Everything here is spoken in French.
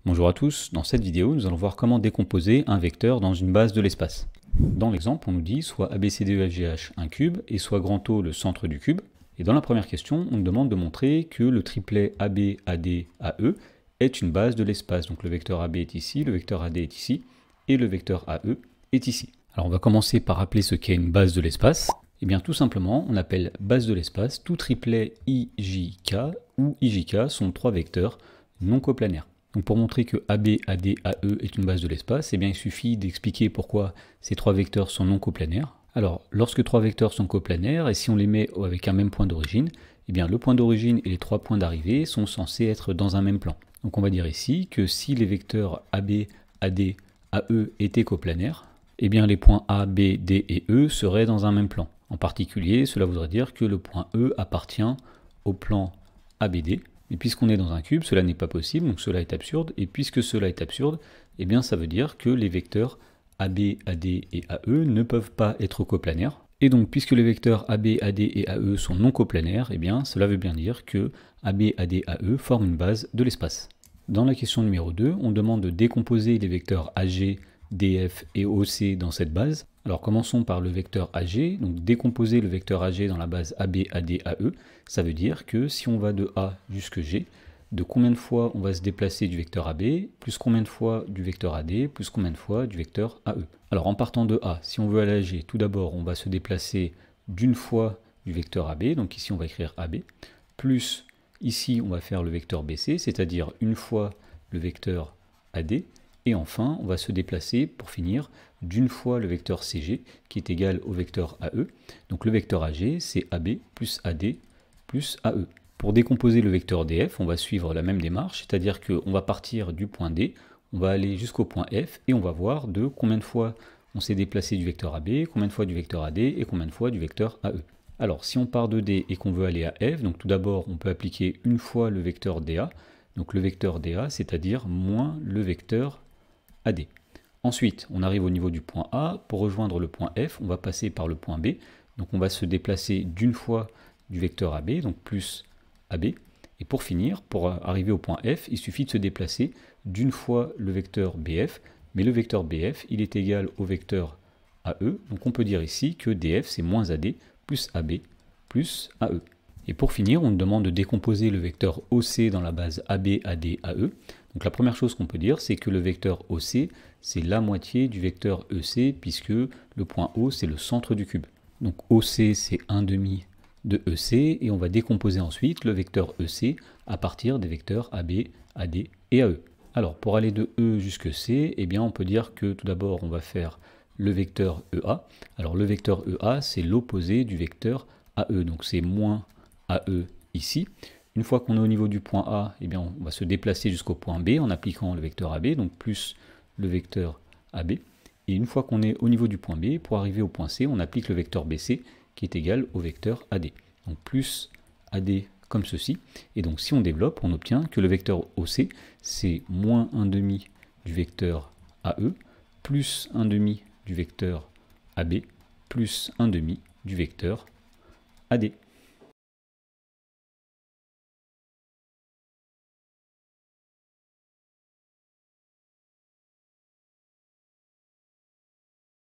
Bonjour à tous, dans cette vidéo nous allons voir comment décomposer un vecteur dans une base de l'espace. Dans l'exemple on nous dit soit ABCDEFGH un cube et soit grand O le centre du cube. Et dans la première question on nous demande de montrer que le triplet ABADAE est une base de l'espace. Donc le vecteur AB est ici, le vecteur AD est ici et le vecteur AE est ici. Alors on va commencer par rappeler ce qu'est une base de l'espace. Et bien tout simplement on appelle base de l'espace tout triplet IJK où IJK sont trois vecteurs non coplanaires. Donc pour montrer que AB, AD, AE est une base de l'espace, eh bien il suffit d'expliquer pourquoi ces trois vecteurs sont non coplanaires. Alors, lorsque trois vecteurs sont coplanaires, et si on les met avec un même point d'origine, eh bien le point d'origine et les trois points d'arrivée sont censés être dans un même plan. Donc on va dire ici que si les vecteurs AB, AD, AE étaient coplanaires, eh bien les points A, B, D et E seraient dans un même plan. En particulier, cela voudrait dire que le point E appartient au plan ABD. Et puisqu'on est dans un cube, cela n'est pas possible, donc cela est absurde. Et puisque cela est absurde, eh bien ça veut dire que les vecteurs AB, AD et AE ne peuvent pas être coplanaires. Et donc puisque les vecteurs AB, AD et AE sont non coplanaires, eh bien cela veut bien dire que AB, AD, AE forment une base de l'espace. Dans la question numéro 2, on demande de décomposer les vecteurs AG, DF et OC dans cette base. Alors commençons par le vecteur AG, donc décomposer le vecteur AG dans la base AB, AD, AE, ça veut dire que si on va de A jusque G, de combien de fois on va se déplacer du vecteur AB, plus combien de fois du vecteur AD, plus combien de fois du vecteur AE. Alors en partant de A, si on veut aller à G, tout d'abord on va se déplacer d'une fois du vecteur AB, donc ici on va écrire AB, plus ici on va faire le vecteur BC, c'est-à-dire une fois le vecteur AD, et enfin, on va se déplacer, pour finir, d'une fois le vecteur CG, qui est égal au vecteur AE. Donc le vecteur AG, c'est AB plus AD plus AE. Pour décomposer le vecteur DF, on va suivre la même démarche, c'est-à-dire qu'on va partir du point D, on va aller jusqu'au point F, et on va voir de combien de fois on s'est déplacé du vecteur AB, combien de fois du vecteur AD, et combien de fois du vecteur AE. Alors, si on part de D et qu'on veut aller à F, donc tout d'abord, on peut appliquer une fois le vecteur DA, donc le vecteur DA, c'est-à-dire moins le vecteur AD. Ensuite, on arrive au niveau du point A. Pour rejoindre le point F, on va passer par le point B. Donc on va se déplacer d'une fois du vecteur AB, donc plus AB. Et pour finir, pour arriver au point F, il suffit de se déplacer d'une fois le vecteur BF. Mais le vecteur BF, il est égal au vecteur AE. Donc on peut dire ici que DF, c'est moins AD plus AB plus AE. Et pour finir, on nous demande de décomposer le vecteur OC dans la base AB, AD, AE. Donc la première chose qu'on peut dire, c'est que le vecteur OC, c'est la moitié du vecteur EC, puisque le point O, c'est le centre du cube. Donc OC, c'est 1/2 de EC, et on va décomposer ensuite le vecteur EC à partir des vecteurs AB, AD et AE. Alors pour aller de E jusque C, eh bien on peut dire que tout d'abord on va faire le vecteur EA. Alors le vecteur EA, c'est l'opposé du vecteur AE, donc c'est moins AE ici. Une fois qu'on est au niveau du point A, eh bien on va se déplacer jusqu'au point B en appliquant le vecteur AB, donc plus le vecteur AB. Et une fois qu'on est au niveau du point B, pour arriver au point C, on applique le vecteur BC qui est égal au vecteur AD. Donc plus AD comme ceci. Et donc si on développe, on obtient que le vecteur OC, c'est moins 1/2 du vecteur AE, plus 1/2 du vecteur AB, plus 1/2 du vecteur AD.